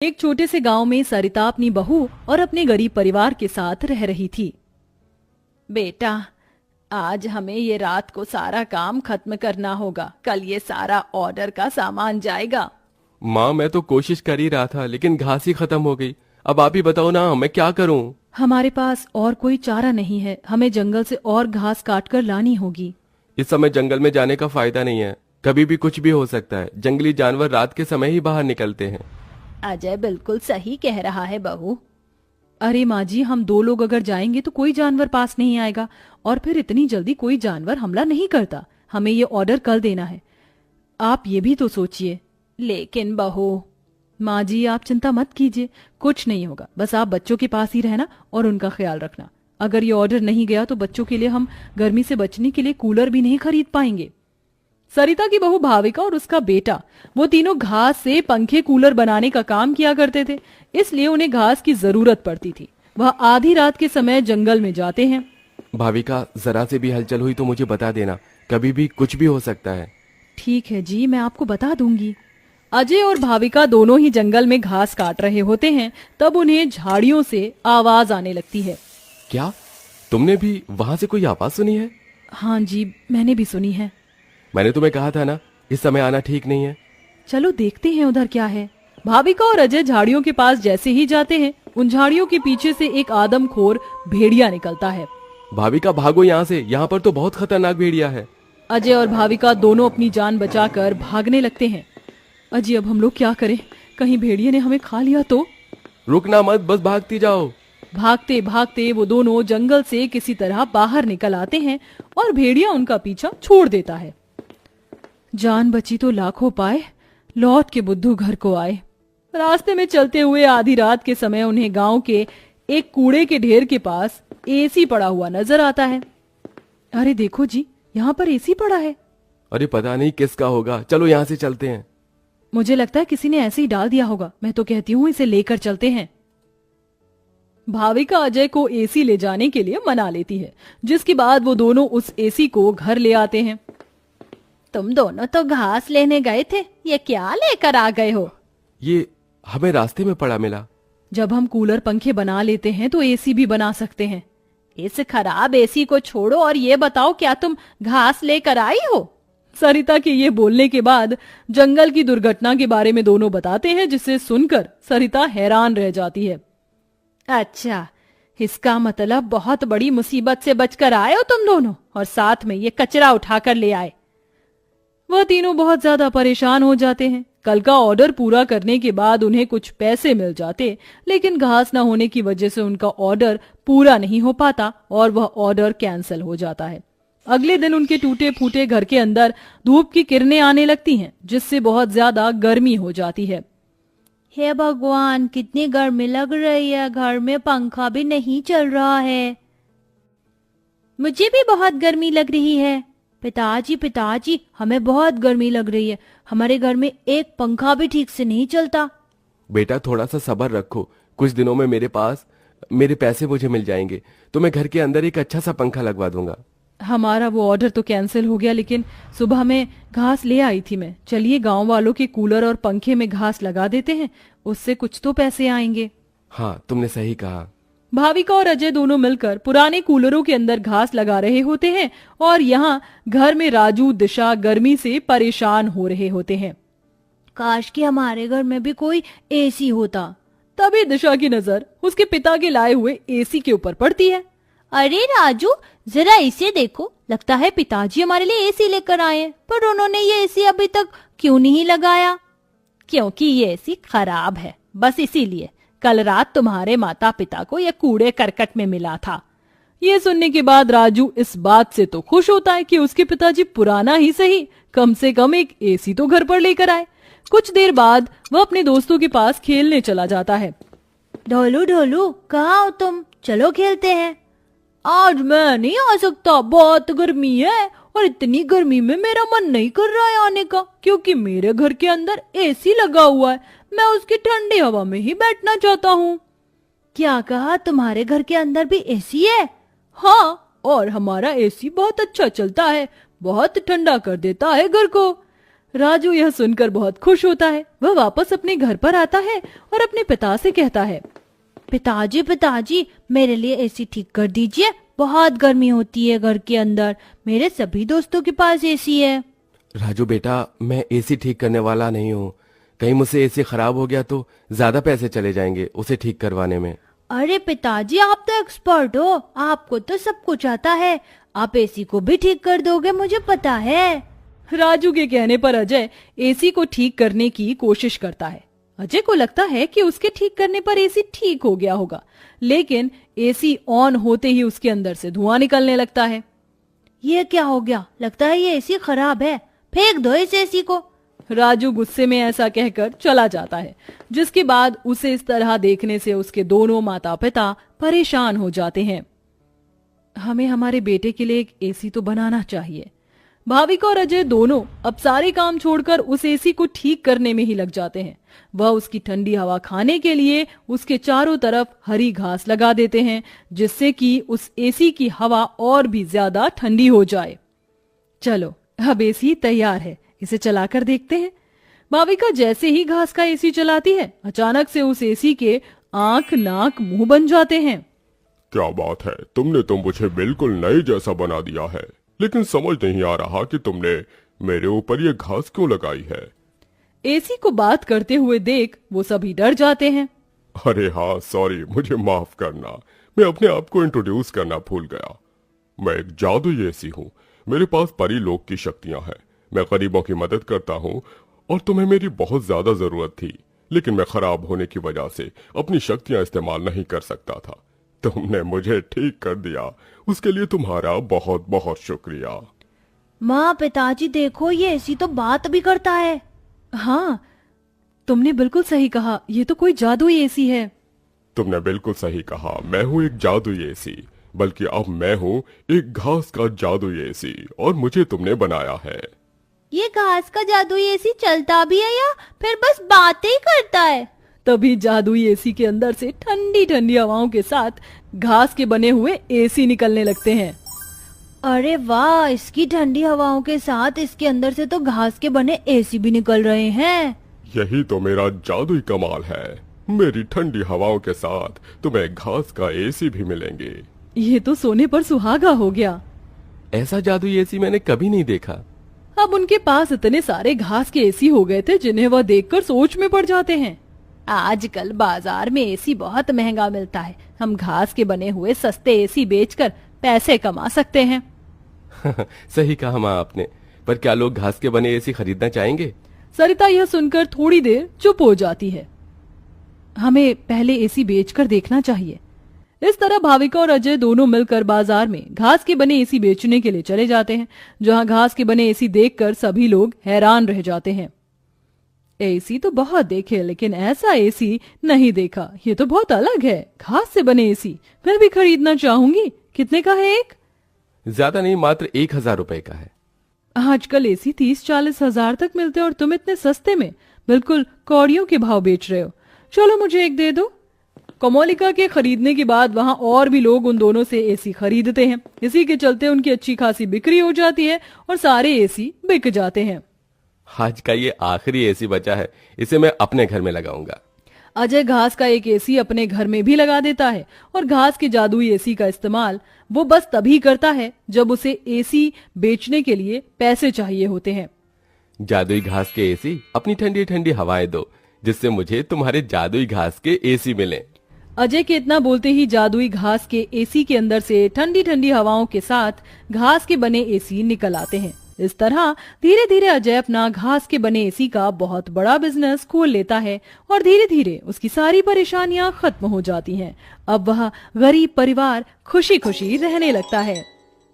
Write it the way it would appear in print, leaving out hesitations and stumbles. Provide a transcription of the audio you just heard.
एक छोटे से गांव में सरिता अपनी बहू और अपने गरीब परिवार के साथ रह रही थी। बेटा, आज हमें ये रात को सारा काम खत्म करना होगा, कल ये सारा ऑर्डर का सामान जाएगा। माँ, मैं तो कोशिश कर ही रहा था लेकिन घास ही खत्म हो गई। अब आप ही बताओ ना, मैं क्या करूँ? हमारे पास और कोई चारा नहीं है, हमें जंगल से और घास काट कर लानी होगी। इस समय जंगल में जाने का फायदा नहीं है, कभी भी कुछ भी हो सकता है। जंगली जानवर रात के समय ही बाहर निकलते हैं। अजय बिल्कुल सही कह रहा है बहू। अरे माँ जी, हम 2 लोग अगर जाएंगे तो कोई जानवर पास नहीं आएगा, और फिर इतनी जल्दी कोई जानवर हमला नहीं करता। हमें ये ऑर्डर कल देना है, आप ये भी तो सोचिए। लेकिन बहू। माँ जी, आप चिंता मत कीजिए, कुछ नहीं होगा। बस आप बच्चों के पास ही रहना और उनका ख्याल रखना। अगर ये ऑर्डर नहीं गया तो बच्चों के लिए हम गर्मी से बचने के लिए कूलर भी नहीं खरीद पाएंगे। सरिता की बहू भाविका और उसका बेटा, वो तीनों घास से पंखे कूलर बनाने का काम किया करते थे, इसलिए उन्हें घास की जरूरत पड़ती थी। वह आधी रात के समय जंगल में जाते हैं। भाविका, जरा से भी हलचल हुई तो मुझे बता देना, कभी भी कुछ भी हो सकता है। ठीक है जी, मैं आपको बता दूंगी। अजय और भाविका दोनों ही जंगल में घास काट रहे होते हैं, तब उन्हें झाड़ियों से आवाज आने लगती है। क्या तुमने भी वहां से कोई आवाज सुनी है? हाँ जी, मैंने भी सुनी है। मैंने तुम्हें कहा था ना, इस समय आना ठीक नहीं है। चलो देखते हैं उधर क्या है। भाविका और अजय झाड़ियों के पास जैसे ही जाते हैं, उन झाड़ियों के पीछे से एक आदमखोर भेड़िया निकलता है। भाविका, भागो यहाँ से, यहाँ पर तो बहुत खतरनाक भेड़िया है। अजय और भाविका दोनों अपनी जान बचाकर भागने लगते हैं। अजय, अब हम लोग क्या करें? कहीं भेड़िए ने हमें खा लिया तो? रुकना मत, बस भागती जाओ। भागते भागते वो दोनों जंगल से किसी तरह बाहर निकल आते हैं और भेड़िया उनका पीछा छोड़ देता है। जान बची तो लाखों पाए, लौट के बुद्धू घर को आए। रास्ते में चलते हुए आधी रात के समय उन्हें गांव के एक कूड़े के ढेर के पास एसी पड़ा हुआ नजर आता है। अरे देखो जी, यहाँ पर एसी पड़ा है। अरे पता नहीं किसका होगा, चलो यहाँ से चलते हैं। मुझे लगता है किसी ने ऐसे ही डाल दिया होगा। मैं तो कहती हूँ इसे लेकर चलते हैं। भाविका अजय को एसी ले जाने के लिए मना लेती है, जिसके बाद वो दोनों उस एसी को घर ले आते हैं। तुम दोनों तो घास लेने गए थे, ये क्या लेकर आ गए हो? ये हमें रास्ते में पड़ा मिला। जब हम कूलर पंखे बना लेते हैं तो एसी भी बना सकते हैं। इस खराब एसी को छोड़ो और ये बताओ, क्या तुम घास लेकर आई हो? सरिता के ये बोलने के बाद जंगल की दुर्घटना के बारे में दोनों बताते हैं, जिसे सुनकर सरिता हैरान रह जाती है। अच्छा, इसका मतलब बहुत बड़ी मुसीबत से बचकर आए हो तुम दोनों, और साथ में ये कचरा उठाकर ले आए। वह तीनों बहुत ज्यादा परेशान हो जाते हैं। कल का ऑर्डर पूरा करने के बाद उन्हें कुछ पैसे मिल जाते, लेकिन घास न होने की वजह से उनका ऑर्डर पूरा नहीं हो पाता और वह ऑर्डर कैंसिल हो जाता है। अगले दिन उनके टूटे फूटे घर के अंदर धूप की किरणें आने लगती हैं, जिससे बहुत ज्यादा गर्मी हो जाती है। हे भगवान, कितनी गर्मी लग रही है, घर में पंखा भी नहीं चल रहा है। मुझे भी बहुत गर्मी लग रही है। पिताजी पिताजी, हमें बहुत गर्मी लग रही है, हमारे घर में एक पंखा भी ठीक से नहीं चलता। बेटा, थोड़ा सा सब्र रखो, कुछ दिनों में मेरे पैसे मुझे मिल जाएंगे, तो मैं घर के अंदर एक अच्छा सा पंखा लगवा दूंगा। हमारा वो ऑर्डर तो कैंसिल हो गया, लेकिन सुबह में घास ले आई थी मैं। चलिए गांव वालों के कूलर और पंखे में घास लगा देते हैं, उससे कुछ तो पैसे आएंगे। हाँ, तुमने सही कहा। भाविका और अजय दोनों मिलकर पुराने कूलरों के अंदर घास लगा रहे होते हैं और यहाँ घर में राजू दिशा गर्मी से परेशान हो रहे होते हैं। काश कि हमारे घर में भी कोई एसी होता। तभी दिशा की नजर उसके पिता के लाए हुए एसी के ऊपर पड़ती है। अरे राजू, जरा इसे देखो, लगता है पिताजी हमारे लिए एसी लेकर आए हैं, पर उन्होंने ये एसी अभी तक क्यों नहीं लगाया? क्योंकि ये एसी खराब है, बस इसीलिए। कल रात तुम्हारे माता पिता को यह कूड़े करकट में मिला था। ये सुनने के बाद राजू इस बात से तो खुश होता है कि उसके पिताजी पुराना ही सही, कम से कम एक एसी तो घर पर लेकर आए। कुछ देर बाद वह अपने दोस्तों के पास खेलने चला जाता है। ढोलू ढोलू, कहाँ हो तुम? चलो खेलते हैं। आज मैं नहीं आ सकता, बहुत गर्मी है, और इतनी गर्मी में मेरा मन नहीं कर रहा है आने का, क्योंकि मेरे घर के अंदर एसी लगा हुआ है। मैं उसकी ठंडी हवा में ही बैठना चाहता हूँ। क्या कहा? तुम्हारे घर के अंदर भी एसी है? हाँ, और हमारा एसी बहुत अच्छा चलता है, बहुत ठंडा कर देता है घर को। राजू यह सुनकर बहुत खुश होता है। वह वापस अपने घर पर आता है और अपने पिता से कहता है, पिताजी पिताजी, मेरे लिए एसी ठीक कर दीजिए, बहुत गर्मी होती है घर के अंदर, मेरे सभी दोस्तों के पास एसी है। राजू बेटा, मैं एसी ठीक करने वाला नहीं हूँ। कहीं मुझसे एसी खराब हो गया तो ज्यादा पैसे चले जाएंगे उसे ठीक करवाने में। अरे पिताजी, आप तो एक्सपर्ट हो, आपको तो सब कुछ आता है, आप एसी को भी ठीक कर दोगे, मुझे पता है। राजू के कहने पर अजय एसी को ठीक करने की कोशिश करता है। अजय को लगता है कि उसके ठीक करने पर एसी ठीक हो गया होगा, लेकिन एसी ऑन होते ही उसके अंदर से धुआं निकलने लगता है। ये क्या हो गया? लगता है ये एसी खराब है, फेंक दो इस एसी को। राजू गुस्से में ऐसा कहकर चला जाता है, जिसके बाद उसे इस तरह देखने से उसके दोनों माता पिता परेशान हो जाते हैं। हमें हमारे बेटे के लिए एक एसी तो बनाना चाहिए। भाविका और अजय दोनों अब सारे काम छोड़कर उस एसी को ठीक करने में ही लग जाते हैं। वह उसकी ठंडी हवा खाने के लिए उसके चारों तरफ हरी घास लगा देते हैं, जिससे कि उस एसी की हवा और भी ज्यादा ठंडी हो जाए। चलो, अब एसी तैयार है, इसे चलाकर देखते हैं। भाविका जैसे ही घास का एसी चलाती है, अचानक से उस एसी के आंख, नाक, मुंह बन जाते हैं। क्या बात है, तुमने तो मुझे बिल्कुल नए जैसा बना दिया है, लेकिन समझ नहीं आ रहा कि तुमने मेरे ऊपर ये घास क्यों लगाई है। एसी को बात करते हुए देख वो सभी डर जाते हैं। अरे हाँ, सॉरी, मुझे माफ करना, मैं अपने आप को इंट्रोड्यूस करना भूल गया। मैं एक जादुई एसी हूँ, मेरे पास परी लोक की शक्तियां हैं, मैं गरीबों की मदद करता हूँ और तुम्हें मेरी बहुत ज्यादा जरूरत थी, लेकिन मैं खराब होने की वजह से अपनी शक्तियां इस्तेमाल नहीं कर सकता था। तुमने मुझे ठीक कर दिया, उसके लिए तुम्हारा बहुत बहुत शुक्रिया। माँ, पिताजी देखो, ये एसी तो बात भी करता है। हाँ, तुमने बिल्कुल सही कहा, ये तो कोई जादुई एसी है। तुमने बिल्कुल सही कहा, मैं हूँ एक जादुई एसी, बल्कि अब मैं हूँ एक घास का जादुई एसी और मुझे तुमने बनाया है। ये घास का जादुई एसी चलता भी है या फिर बस बातें ही करता है? तभी जादुई एसी के अंदर से ठंडी ठंडी हवाओं के साथ घास के बने हुए एसी निकलने लगते हैं। अरे वाह, इसकी ठंडी हवाओं के साथ इसके अंदर से तो घास के बने एसी भी निकल रहे हैं। यही तो मेरा जादुई कमाल है, मेरी ठंडी हवाओं के साथ तुम्हें घास का एसी भी मिलेंगे। ये तो सोने पर सुहागा हो गया। ऐसा जादुई एसी मैंने कभी नहीं देखा। अब उनके पास इतने सारे घास के एसी हो गए थे जिन्हें वह देखकर सोच में पड़ जाते हैं। आजकल बाजार में एसी बहुत महंगा मिलता है, हम घास के बने हुए सस्ते एसी बेचकर पैसे कमा सकते हैं। सही कहा माँ आपने, पर क्या लोग घास के बने एसी खरीदना चाहेंगे? सरिता यह सुनकर थोड़ी देर चुप हो जाती है। हमें पहले एसी बेचकर देखना चाहिए। इस तरह भाविका और अजय दोनों मिलकर बाजार में घास के बने एसी बेचने के लिए चले जाते हैं, जहां घास के बने एसी देखकर सभी लोग हैरान रह जाते हैं। एसी तो बहुत देखे, लेकिन ऐसा एसी नहीं देखा, ये तो बहुत अलग है। घास से बने एसी मैं भी खरीदना चाहूंगी। कितने का है एक? ज्यादा नहीं, मात्र 1000 रुपए का है। आजकल एसी 30-40 हजार तक मिलते हैं और तुम इतने सस्ते में बिल्कुल कौड़ियों के भाव बेच रहे हो। चलो मुझे एक दे दो। कोमोलिका के खरीदने के बाद वहां और भी लोग उन दोनों से एसी खरीदते हैं। इसी के चलते उनकी अच्छी खासी बिक्री हो जाती है और सारे एसी बिक जाते हैं। आज का ये आखिरी एसी बचा है, इसे मैं अपने घर में लगाऊंगा। अजय घास का एक एसी अपने घर में भी लगा देता है और घास के जादुई एसी का इस्तेमाल वो बस तभी करता है जब उसे एसी बेचने के लिए पैसे चाहिए होते हैं। जादुई घास के एसी, अपनी ठंडी ठंडी हवाएं दो, जिससे मुझे तुम्हारे जादुई घास के एसी मिले। अजय के इतना बोलते ही जादुई घास के एसी के अंदर से ठंडी ठंडी हवाओं के साथ घास के बने एसी निकल आते हैं। इस तरह धीरे धीरे अजय अपना घास के बने एसी का बहुत बड़ा बिजनेस खोल लेता है और धीरे धीरे उसकी सारी परेशानियां खत्म हो जाती हैं। अब वह गरीब परिवार खुशी खुशी रहने लगता है।